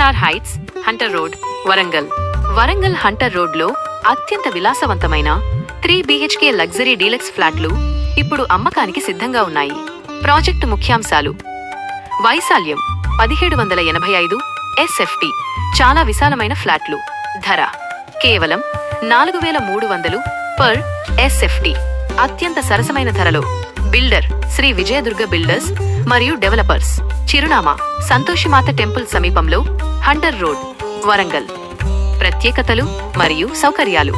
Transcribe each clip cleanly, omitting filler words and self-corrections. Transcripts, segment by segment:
Star heights, Hunter road, Warangal. Warangal Hunter రోడ్లో అత్యంత విలాసవంతమైన 3 BHK లగ్జరీ డీలక్స్ ఫ్లాట్లు ఇప్పుడు అమ్మకానికి సిద్ధంగా ఉన్నాయి. ప్రాజెక్టు ముఖ్యాంశాలు: వైశాల్యం 1785 SFT, చాలా విశాలమైన ఫ్లాట్లు. ధర కేవలం 4300 పర్ SFT. అత్యంత సరసమైన ధరలో. బిల్డర్ శ్రీ విజయదుర్గ బిల్డర్స్ మరియు డెవలపర్స్. చిరునామా సంతోషిమాత టెంపుల్ సమీపంలో, హంటర్ రోడ్, వరంగల్. ప్రత్యేకతలు మరియు సౌకర్యాలు: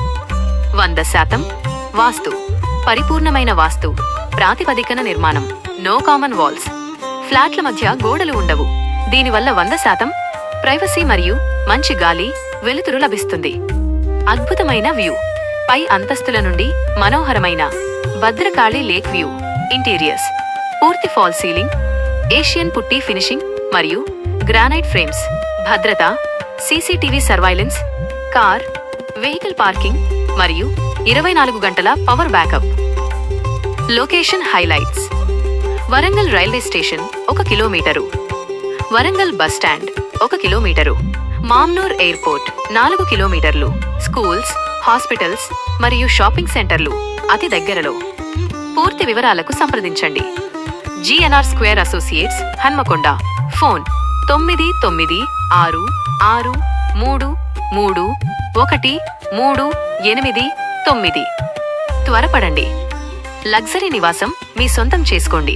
100% వాస్తు, పరిపూర్ణమైన వాస్తు ప్రాతిపదికన నిర్మాణం. నో కామన్ వాల్స్, ఫ్లాట్ల మధ్య గోడలు ఉండవు. దీనివల్ల 100% ప్రైవసీ మరియు మంచి గాలి, వెలుతురు లభిస్తుంది. అద్భుతమైన వ్యూ, పై అంతస్తుల నుండి మనోహరమైన భద్రకాళి లేక్ వ్యూ. ఇంటీరియర్స్ పూర్తి ఫాల్ సీలింగ్, ఏషియన్ పుట్టి ఫినిషింగ్ మరియు గ్రానైట్ ఫ్రేమ్స్. భద్రత CCTV surveillance, car, vehicle parking మరియు 24 గంటల power backup. Location highlights: Warangal railway station 1 kilometre, Warangal bus stand 1 kilometre, Mamnoor airport 4 కిలోమీటర్లు, స్కూల్స్, హాస్పిటల్స్ మరియు షాపింగ్ సెంటర్లు అతి దగ్గరలో. పూర్తి వివరాలకు సంప్రదించండి. GNR square associates, Hanamkonda. Phone 9966333139. త్వరపడండి, లగ్జరీ నివాసం మీ సొంతం చేసుకోండి.